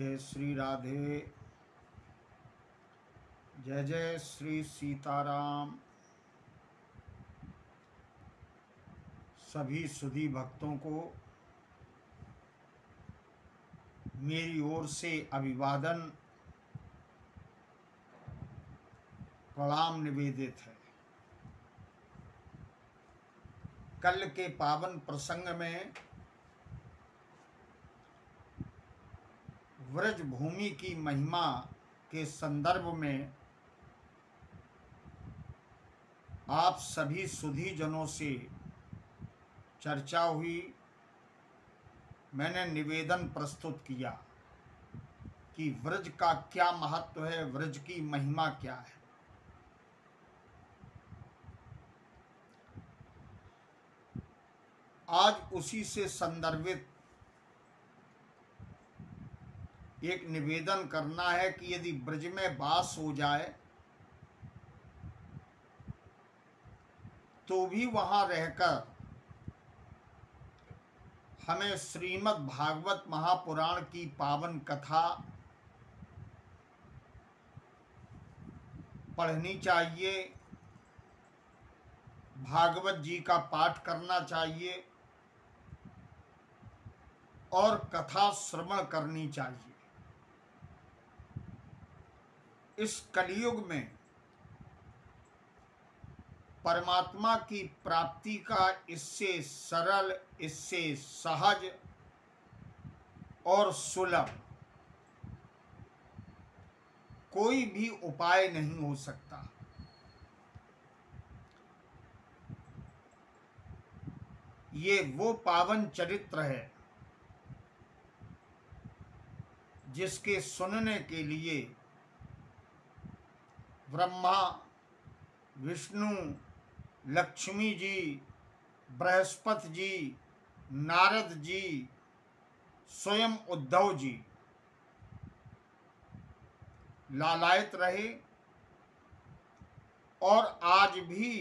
जय श्री राधे। जय जय श्री सीताराम। सभी सुधी भक्तों को मेरी ओर से अभिवादन प्रणाम निवेदित है। कल के पावन प्रसंग में व्रज भूमि की महिमा के संदर्भ में आप सभी सुधी जनों से चर्चा हुई। मैंने निवेदन प्रस्तुत किया कि व्रज का क्या महत्व है, व्रज की महिमा क्या है। आज उसी से संदर्भित एक निवेदन करना है कि यदि ब्रज में वास हो जाए तो भी वहां रहकर हमें श्रीमद् भागवत महापुराण की पावन कथा पढ़नी चाहिए, भागवत जी का पाठ करना चाहिए और कथा श्रवण करनी चाहिए। इस कलयुग में परमात्मा की प्राप्ति का इससे सरल, इससे सहज और सुलभ कोई भी उपाय नहीं हो सकता। ये वो पावन चरित्र है जिसके सुनने के लिए ब्रह्मा, विष्णु, लक्ष्मी जी, बृहस्पति जी, नारद जी, स्वयं उद्धव जी लालायित रहे और आज भी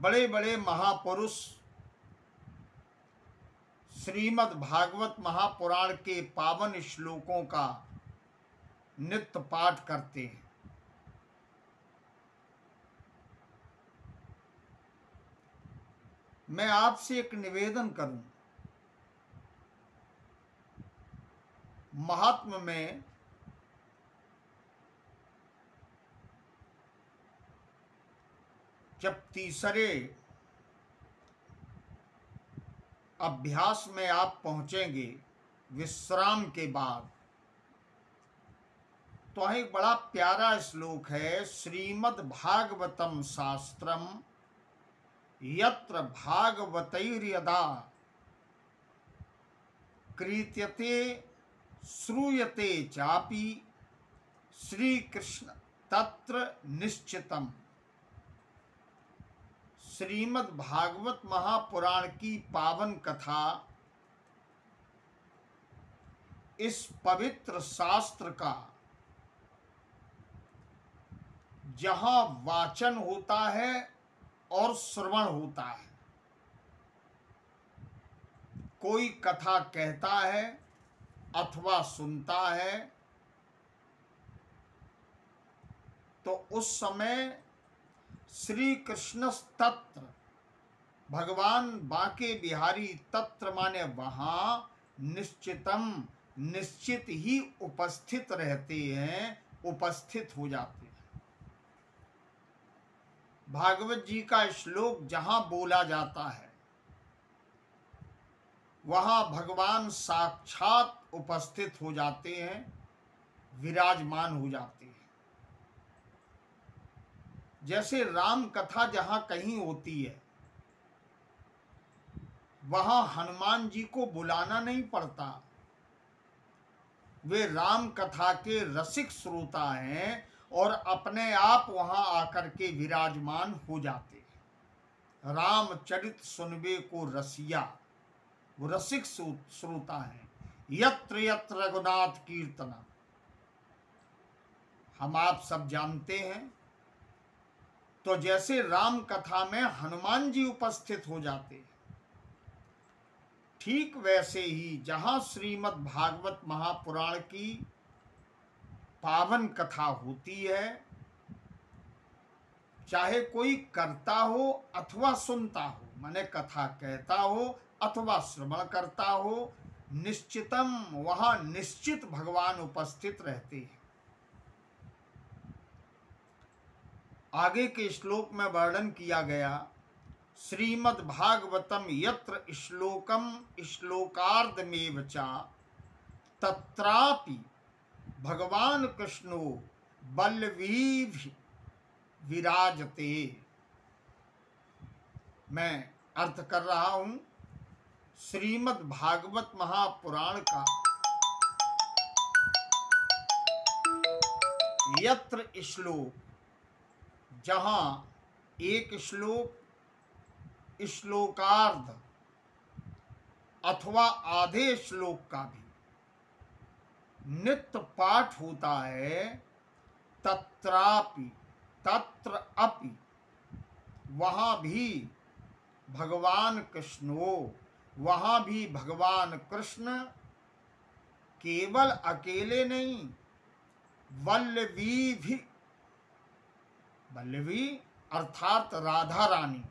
बड़े बड़े महापुरुष श्रीमद् भागवत महापुराण के पावन श्लोकों का नित्य पाठ करते हैं। मैं आपसे एक निवेदन करूं, महात्म में जब तीसरे अभ्यास में आप पहुंचेंगे विश्राम के बाद, तो एक बड़ा प्यारा श्लोक है, श्रीमद् भागवतम शास्त्रम यत्र भागवतैर्यदा क्रीत्यते श्रूयते चापि श्री कृष्ण तत्र निश्चितम। श्रीमद् भागवत महापुराण की पावन कथा इस पवित्र शास्त्र का जहां वाचन होता है और श्रवण होता है, कोई कथा कहता है अथवा सुनता है, तो उस समय श्री कृष्ण तत्र, भगवान बांके बिहारी, तत्र माने वहां, निश्चितम निश्चित ही उपस्थित रहते हैं, उपस्थित हो जाते हैं। भागवत जी का श्लोक जहां बोला जाता है वहां भगवान साक्षात उपस्थित हो जाते हैं, विराजमान हो जाते हैं। जैसे राम कथा जहां कहीं होती है वहां हनुमान जी को बुलाना नहीं पड़ता, वे राम कथा के रसिक श्रोता हैं और अपने आप वहां आकर के विराजमान हो जाते हैं। रामचरित सुनबे को रसिया, वो रसिक श्रोता है। यत्र यत्र रघुनाथ कीर्तना, हम आप सब जानते हैं। तो जैसे राम कथा में हनुमान जी उपस्थित हो जाते हैं, ठीक वैसे ही जहां श्रीमद् भागवत महापुराण की पावन कथा होती है, चाहे कोई करता हो अथवा सुनता हो, माने कथा कहता हो अथवा श्रवण करता हो, निश्चितम वहां निश्चित भगवान उपस्थित रहते हैं। आगे के श्लोक में वर्णन किया गया, श्रीमद् भागवतम यत्र श्लोकम श्लोकार्धमेव च तत्रापि भगवान कृष्णो बल्लवीभि विराजते। मैं अर्थ कर रहा हूं, श्रीमद् भागवत महापुराण का यत्र श्लोक, जहां एक श्लोक श्लोकार्ध अथवा आधे श्लोक का भी नित्य पाठ होता है, तत्रापि तत्र अपि वहां भी भगवान कृष्णो, वहां भी भगवान कृष्ण केवल अकेले नहीं, वल्लवी भी, वल्लवी अर्थात राधा रानी,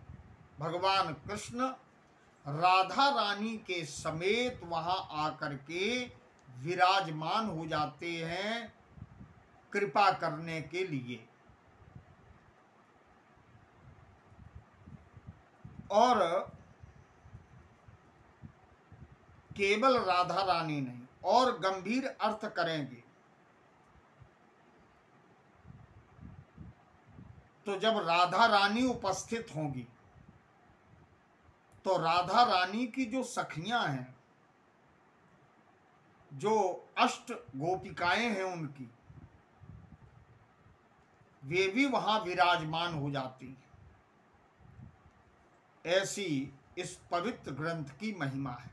भगवान कृष्ण राधा रानी के समेत वहां आकर के विराजमान हो जाते हैं कृपा करने के लिए। और केवल राधा रानी नहीं, और गंभीर अर्थ करेंगे तो जब राधा रानी उपस्थित होंगी तो राधा रानी की जो सखियां हैं, जो अष्ट गोपिकाएं हैं उनकी, वे भी वहां विराजमान हो जाती हैं। ऐसी इस पवित्र ग्रंथ की महिमा है।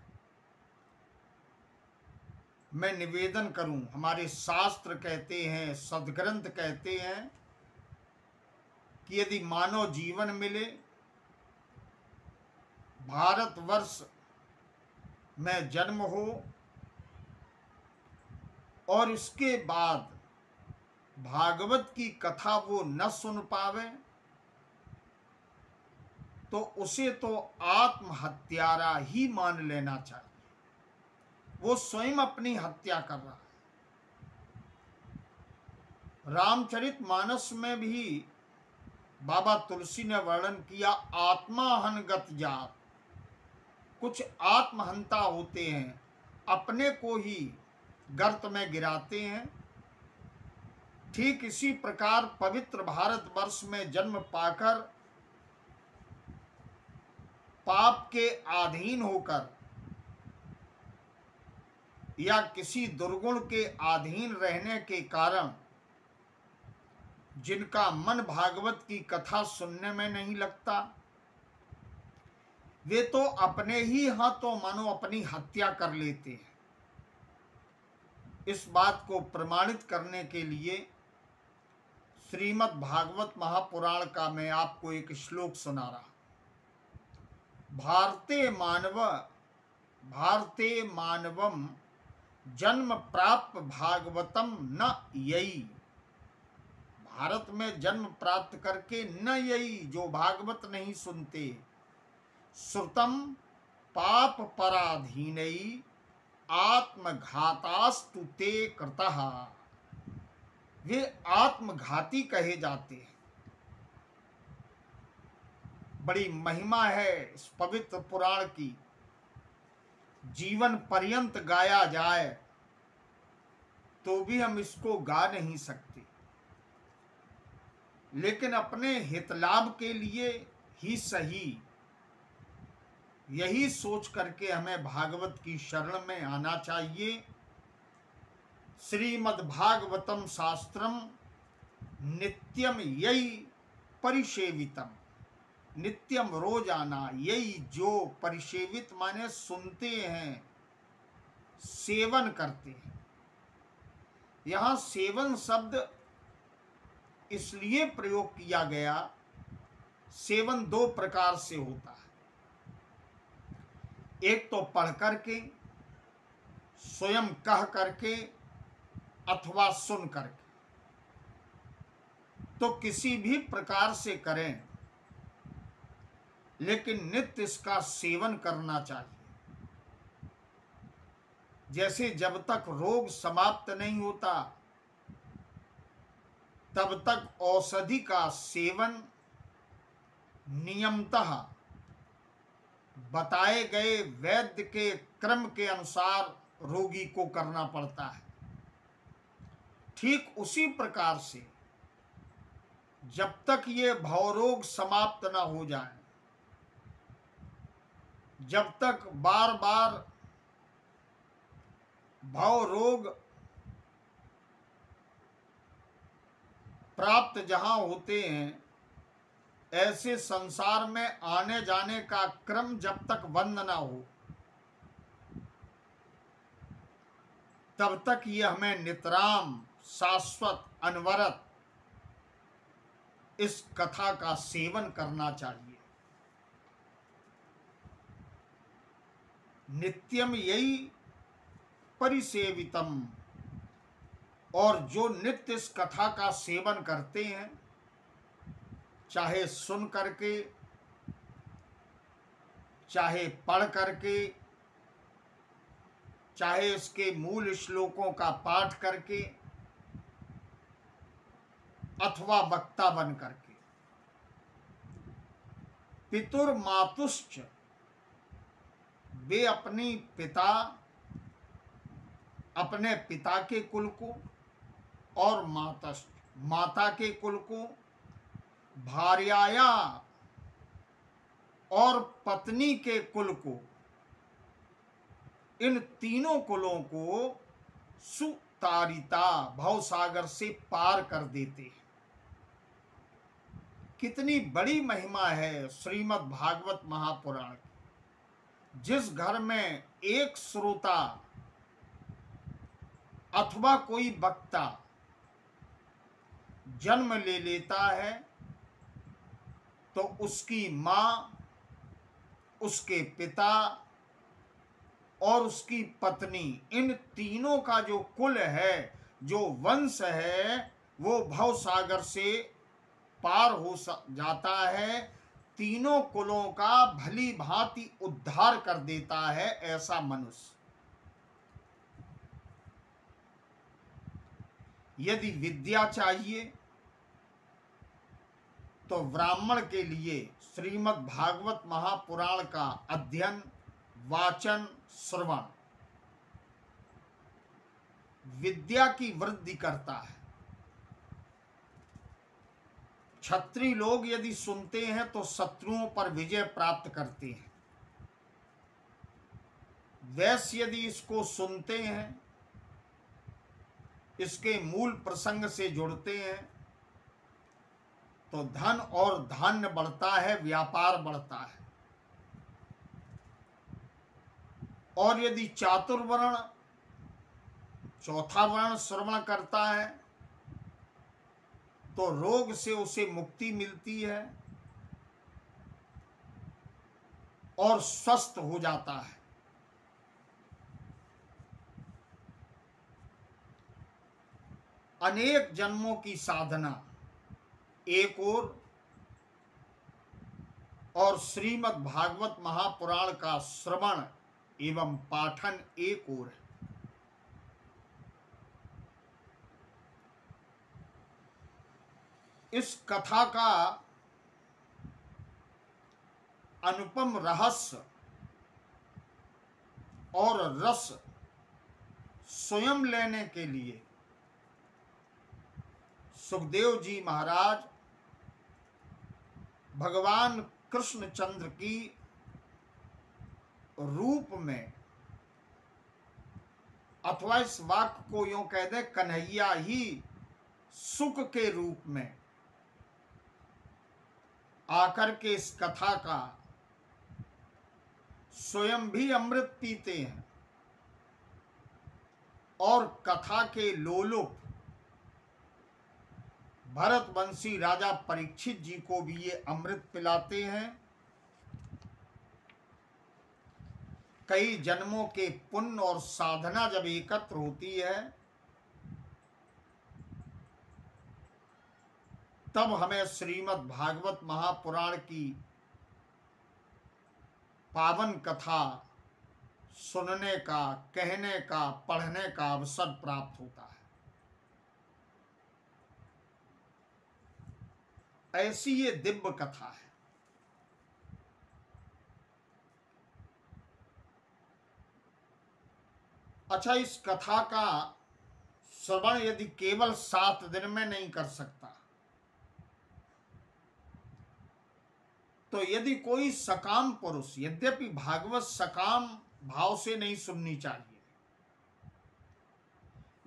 मैं निवेदन करूं, हमारे शास्त्र कहते हैं, सद्ग्रंथ कहते हैं कि यदि मानव जीवन मिले, भारतवर्ष में जन्म हो और इसके बाद भागवत की कथा वो न सुन पावे, तो उसे तो आत्महत्यारा ही मान लेना चाहिए। वो स्वयं अपनी हत्या कर रहा है। रामचरितमानस में भी बाबा तुलसी ने वर्णन किया, आत्माहनगत जात, कुछ आत्महंता होते हैं, अपने को ही गर्त में गिराते हैं। ठीक इसी प्रकार पवित्र भारतवर्ष में जन्म पाकर पाप के अधीन होकर या किसी दुर्गुण के अधीन रहने के कारण जिनका मन भागवत की कथा सुनने में नहीं लगता, वे तो अपने ही हाथों मानो अपनी हत्या कर लेते हैं। इस बात को प्रमाणित करने के लिए श्रीमद् भागवत महापुराण का मैं आपको एक श्लोक सुना रहा। भारते मानवम जन्म प्राप्त भागवतम न यई। भारत में जन्म प्राप्त करके न यई, जो भागवत नहीं सुनते, श्रुतम पाप पराधीनई आत्मघातास्तु ते कृतः, वे आत्मघाती कहे जाते हैं। बड़ी महिमा है इस पवित्र पुराण की, जीवन पर्यंत गाया जाए तो भी हम इसको गा नहीं सकते, लेकिन अपने हितलाभ के लिए ही सही, यही सोच करके हमें भागवत की शरण में आना चाहिए। श्रीमद् भागवतम शास्त्रम नित्यम यही परिसेवितम, नित्यम रोजाना, यही जो परिसेवित माने सुनते हैं, सेवन करते हैं। यहाँ सेवन शब्द इसलिए प्रयोग किया गया, सेवन दो प्रकार से होता है। एक तो पढ़ करके, स्वयं कह करके, अथवा सुन करके। तो किसी भी प्रकार से करें, लेकिन नित्य इसका सेवन करना चाहिए। जैसे जब तक रोग समाप्त नहीं होता तब तक औषधि का सेवन नियमतः बताए गए वैद्य के क्रम के अनुसार रोगी को करना पड़ता है। ठीक उसी प्रकार से जब तक ये भवरोग समाप्त न हो जाए, जब तक बार बार भव रोग प्राप्त जहां होते हैं, ऐसे संसार में आने जाने का क्रम जब तक बंद ना हो, तब तक ये हमें नितराम शाश्वत अनवरत इस कथा का सेवन करना चाहिए। नित्यम यही परिसेवितम, और जो नित्य इस कथा का सेवन करते हैं, चाहे सुन करके, चाहे पढ़ करके, चाहे इसके मूल श्लोकों का पाठ करके, अथवा वक्ता बन करके, पितुर मातुश्च, वे अपनी पिता, अपने पिता के कुल को, और मातश्च, माता के कुल को, भार्याया, और पत्नी के कुल को, इन तीनों कुलों को सुतारिता, भवसागर से पार कर देते हैं। कितनी बड़ी महिमा है श्रीमद् भागवत महापुराण की। जिस घर में एक श्रोता अथवा कोई वक्ता जन्म ले लेता है, तो उसकी माँ, उसके पिता और उसकी पत्नी, इन तीनों का जो कुल है, जो वंश है, वो भवसागर से पार हो जाता है। तीनों कुलों का भली भांति उद्धार कर देता है ऐसा मनुष्य। यदि विद्या चाहिए तो ब्राह्मण के लिए श्रीमद् भागवत महापुराण का अध्ययन, वाचन, श्रवण विद्या की वृद्धि करता है। क्षत्रिय लोग यदि सुनते हैं तो शत्रुओं पर विजय प्राप्त करते हैं। वैश्य यदि इसको सुनते हैं, इसके मूल प्रसंग से जुड़ते हैं, तो धन और धान्य बढ़ता है, व्यापार बढ़ता है। और यदि चातुर्वर्ण, चौथा वर्ण श्रवण करता है, तो रोग से उसे मुक्ति मिलती है और स्वस्थ हो जाता है। अनेक जन्मों की साधना एक और श्रीमद् भागवत महापुराण का श्रवण एवं पाठन एक ओर है। इस कथा का अनुपम रहस्य और रस स्वयं लेने के लिए सुखदेव जी महाराज भगवान कृष्णचंद्र की रूप में, अथवा इस वाक्य को यूं कह दे, कन्हैया ही सुख के रूप में आकर के इस कथा का स्वयं भी अमृत पीते हैं और कथा के लोलुप भरतवंशी राजा परीक्षित जी को भी ये अमृत पिलाते हैं। कई जन्मों के पुण्य और साधना जब एकत्र होती है, तब हमें श्रीमद् भागवत महापुराण की पावन कथा सुनने का, कहने का, पढ़ने का अवसर प्राप्त होता है। ऐसी ये दिव्य कथा है। अच्छा, इस कथा का श्रवण यदि केवल 7 दिन में नहीं कर सकता, तो यदि कोई सकाम पुरुष, यद्यपि भागवत सकाम भाव से नहीं सुननी चाहिए,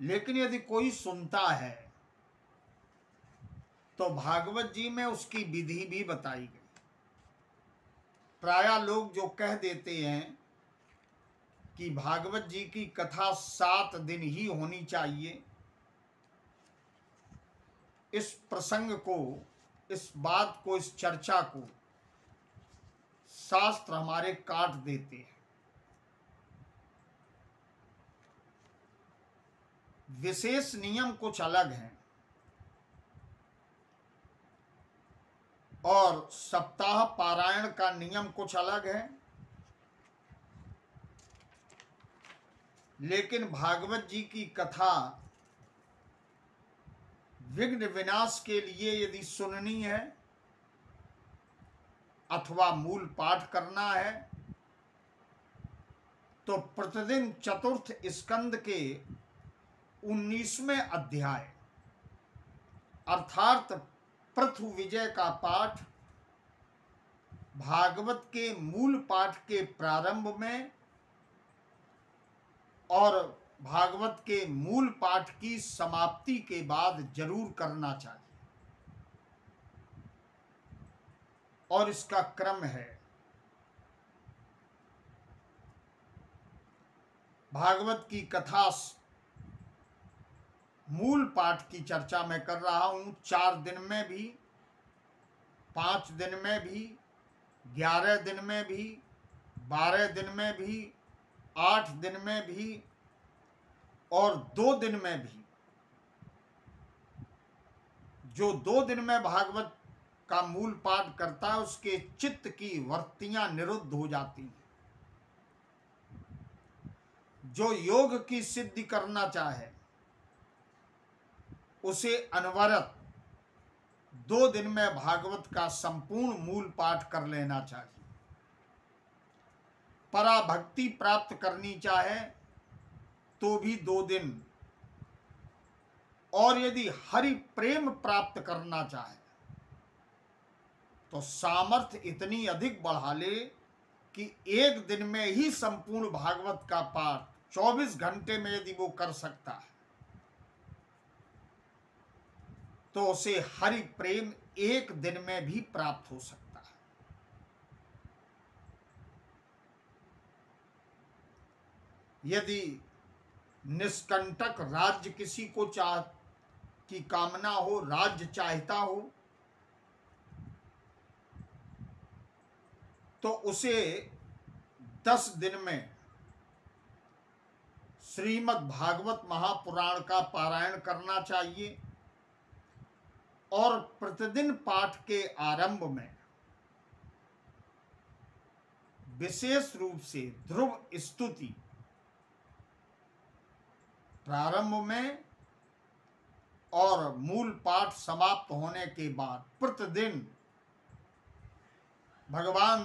लेकिन यदि कोई सुनता है तो भागवत जी में उसकी विधि भी बताई गई। प्रायः लोग जो कह देते हैं कि भागवत जी की कथा 7 दिन ही होनी चाहिए, इस प्रसंग को, इस बात को, इस चर्चा को शास्त्र हमारे काट देते हैं। विशेष नियम कुछ अलग हैं और सप्ताह पारायण का नियम कुछ अलग है, लेकिन भागवत जी की कथा विघ्न विनाश के लिए यदि सुननी है अथवा मूल पाठ करना है, तो प्रतिदिन चतुर्थ स्कंद के 19वें अध्याय अर्थात पृथु विजय का पाठ भागवत के मूल पाठ के प्रारंभ में और भागवत के मूल पाठ की समाप्ति के बाद जरूर करना चाहिए। और इसका क्रम है, भागवत की कथा मूल पाठ की चर्चा मैं कर रहा हूं। 4 दिन में भी, 5 दिन में भी, 11 दिन में भी, 12 दिन में भी, 8 दिन में भी और 2 दिन में भी। जो 2 दिन में भागवत का मूल पाठ करता है उसके चित्त की वृत्तियां निरुद्ध हो जाती हैं। जो योग की सिद्धि करना चाहे उसे अनवरत 2 दिन में भागवत का संपूर्ण मूल पाठ कर लेना चाहिए। पराभक्ति प्राप्त करनी चाहे तो भी 2 दिन, और यदि हरि प्रेम प्राप्त करना चाहे तो सामर्थ्य इतनी अधिक बढ़ा ले कि 1 दिन में ही संपूर्ण भागवत का पाठ 24 घंटे में यदि वो कर सकता है तो उसे हरि प्रेम 1 दिन में भी प्राप्त हो सकता है। यदि निष्कंटक राज्य किसी को की कामना हो, राज्य चाहता हो, तो उसे 10 दिन में श्रीमद् भागवत महापुराण का पारायण करना चाहिए और प्रतिदिन पाठ के आरंभ में विशेष रूप से ध्रुव स्तुति प्रारंभ में और मूल पाठ समाप्त होने के बाद प्रतिदिन भगवान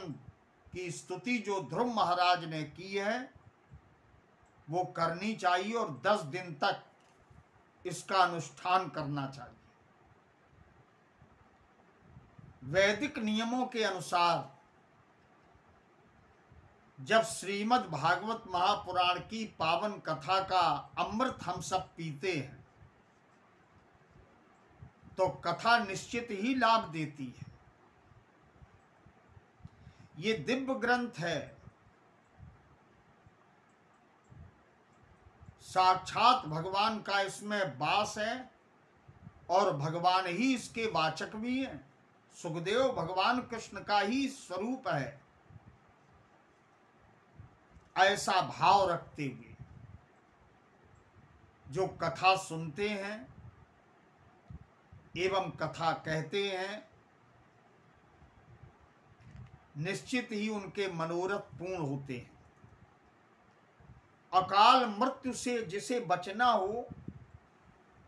की स्तुति जो ध्रुव महाराज ने की है वो करनी चाहिए और 10 दिन तक इसका अनुष्ठान करना चाहिए। वैदिक नियमों के अनुसार जब श्रीमद् भागवत महापुराण की पावन कथा का अमृत हम सब पीते हैं तो कथा निश्चित ही लाभ देती है। ये दिव्य ग्रंथ है, साक्षात भगवान का इसमें वास है और भगवान ही इसके वाचक भी हैं। सुखदेव भगवान कृष्ण का ही स्वरूप है। ऐसा भाव रखते हुए जो कथा सुनते हैं एवं कथा कहते हैं, निश्चित ही उनके मनोरथ पूर्ण होते हैं। अकाल मृत्यु से जिसे बचना हो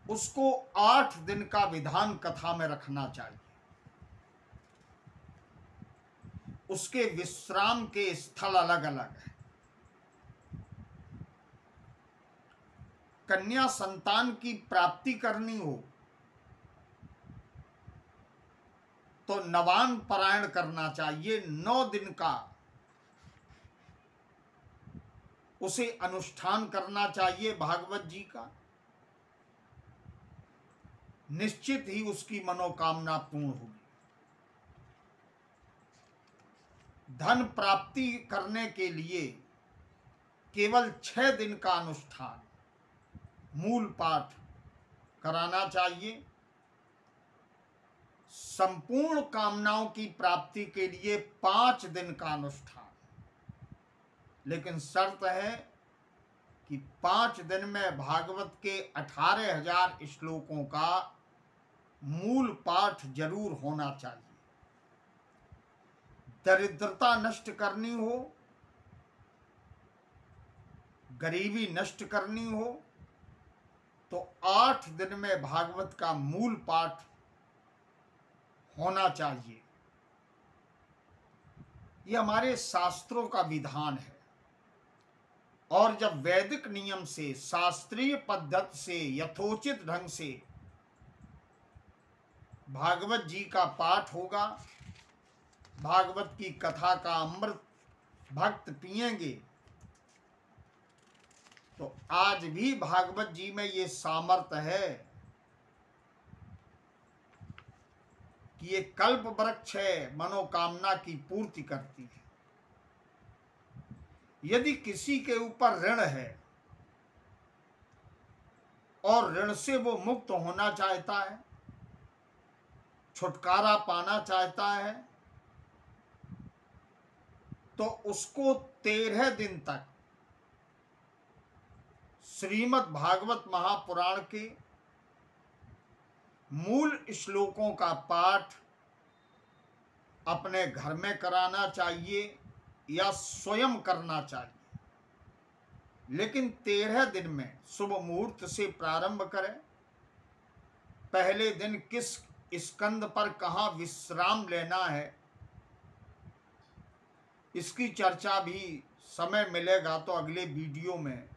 उसको 8 दिन का विधान कथा में रखना चाहिए। उसके विश्राम के स्थल अलग अलग हैं। कन्या संतान की प्राप्ति करनी हो तो नवान पारायण करना चाहिए। 9 दिन का उसे अनुष्ठान करना चाहिए भागवत जी का। निश्चित ही उसकी मनोकामना पूर्ण होगी। धन प्राप्ति करने के लिए केवल 6 दिन का अनुष्ठान मूल पाठ कराना चाहिए। संपूर्ण कामनाओं की प्राप्ति के लिए 5 दिन का अनुष्ठान, लेकिन शर्त है कि 5 दिन में भागवत के 18,000 श्लोकों का मूल पाठ जरूर होना चाहिए। दरिद्रता नष्ट करनी हो, गरीबी नष्ट करनी हो तो 8 दिन में भागवत का मूल पाठ होना चाहिए। यह हमारे शास्त्रों का विधान है। और जब वैदिक नियम से, शास्त्रीय पद्धति से, यथोचित ढंग से भागवत जी का पाठ होगा, भागवत की कथा का अमृत भक्त पिएंगे, तो आज भी भागवत जी में ये सामर्थ्य है कि ये कल्प वृक्ष है, मनोकामना की पूर्ति करती है। यदि किसी के ऊपर ऋण है और ऋण से वो मुक्त होना चाहता है, छुटकारा पाना चाहता है, तो उसको 13 दिन तक श्रीमद् भागवत महापुराण के मूल श्लोकों का पाठ अपने घर में कराना चाहिए या स्वयं करना चाहिए। लेकिन 13 दिन में शुभ मुहूर्त से प्रारंभ करें। पहले दिन किस स्कंद पर कहाँ विश्राम लेना है, इसकी चर्चा भी समय मिलेगा तो अगले वीडियो में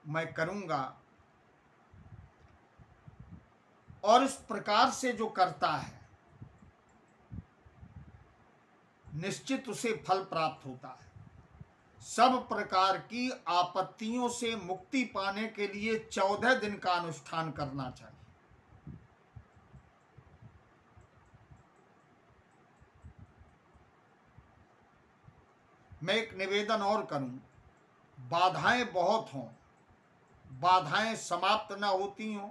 मैं करूंगा। और इस प्रकार से जो करता है निश्चित उसे फल प्राप्त होता है। सब प्रकार की आपत्तियों से मुक्ति पाने के लिए 14 दिन का अनुष्ठान करना चाहिए। मैं एक निवेदन और करूं, बाधाएं बहुत हों, बाधाएं समाप्त न होती हों,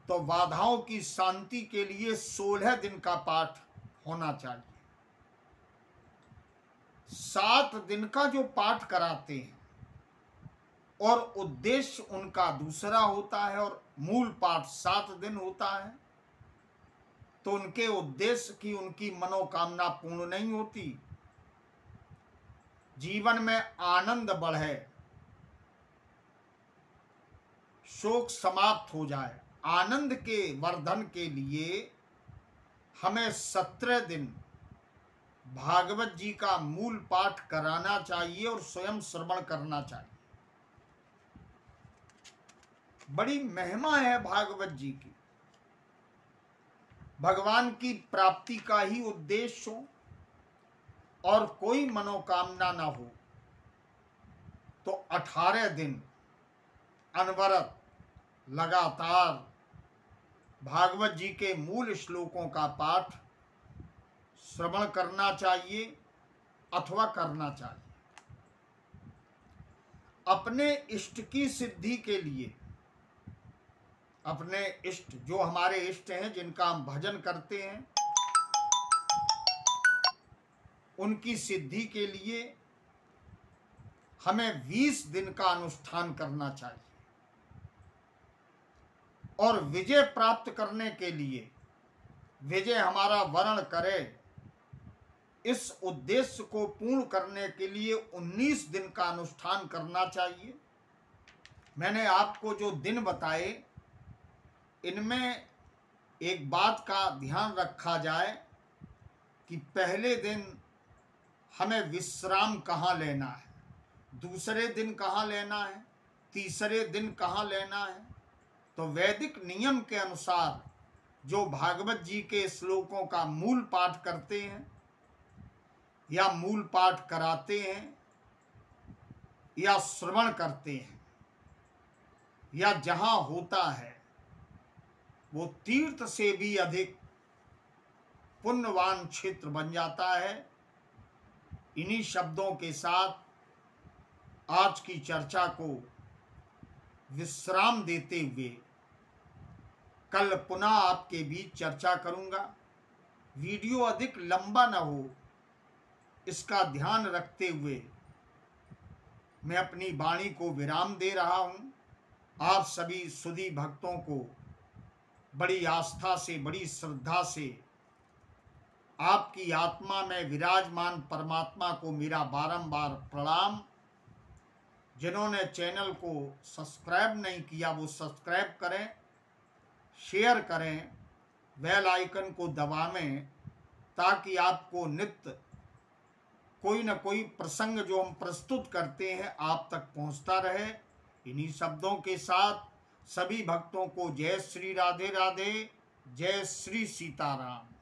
तो बाधाओं की शांति के लिए 16 दिन का पाठ होना चाहिए। 7 दिन का जो पाठ कराते हैं और उद्देश्य उनका दूसरा होता है और मूल पाठ 7 दिन होता है, तो उनके उद्देश्य की उनकी मनोकामना पूर्ण नहीं होती। जीवन में आनंद बढ़े, शोक समाप्त हो जाए, आनंद के वर्धन के लिए हमें 17 दिन भागवत जी का मूल पाठ कराना चाहिए और स्वयं श्रवण करना चाहिए। बड़ी महिमा है भागवत जी की। भगवान की प्राप्ति का ही उद्देश्य हो और कोई मनोकामना ना हो तो 18 दिन अनवरत लगातार भागवत जी के मूल श्लोकों का पाठ श्रवण करना चाहिए अथवा करना चाहिए। अपने इष्ट की सिद्धि के लिए, अपने इष्ट जो हमारे इष्ट हैं, जिनका हम भजन करते हैं, उनकी सिद्धि के लिए हमें 20 दिन का अनुष्ठान करना चाहिए और विजय प्राप्त करने के लिए, विजय हमारा वर्ण करे, इस उद्देश्य को पूर्ण करने के लिए 19 दिन का अनुष्ठान करना चाहिए। मैंने आपको जो दिन बताए, इनमें एक बात का ध्यान रखा जाए कि पहले दिन हमें विश्राम कहाँ लेना है, दूसरे दिन कहाँ लेना है, तीसरे दिन कहाँ लेना है। तो वैदिक नियम के अनुसार जो भागवत जी के श्लोकों का मूल पाठ करते हैं या मूल पाठ कराते हैं या श्रवण करते हैं या जहाँ होता है, वो तीर्थ से भी अधिक पुण्यवान क्षेत्र बन जाता है। इन्हीं शब्दों के साथ आज की चर्चा को विश्राम देते हुए कल पुनः आपके बीच चर्चा करूंगा। वीडियो अधिक लंबा न हो, इसका ध्यान रखते हुए मैं अपनी वाणी को विराम दे रहा हूं। आप सभी सुधी भक्तों को बड़ी आस्था से, बड़ी श्रद्धा से आपकी आत्मा में विराजमान परमात्मा को मेरा बारंबार प्रणाम। जिन्होंने चैनल को सब्सक्राइब नहीं किया वो सब्सक्राइब करें, शेयर करें, बेल आइकन को दबावें, ताकि आपको नित्य कोई न कोई प्रसंग जो हम प्रस्तुत करते हैं आप तक पहुंचता रहे। इन्हीं शब्दों के साथ सभी भक्तों को जय श्री राधे राधे, जय श्री सीताराम।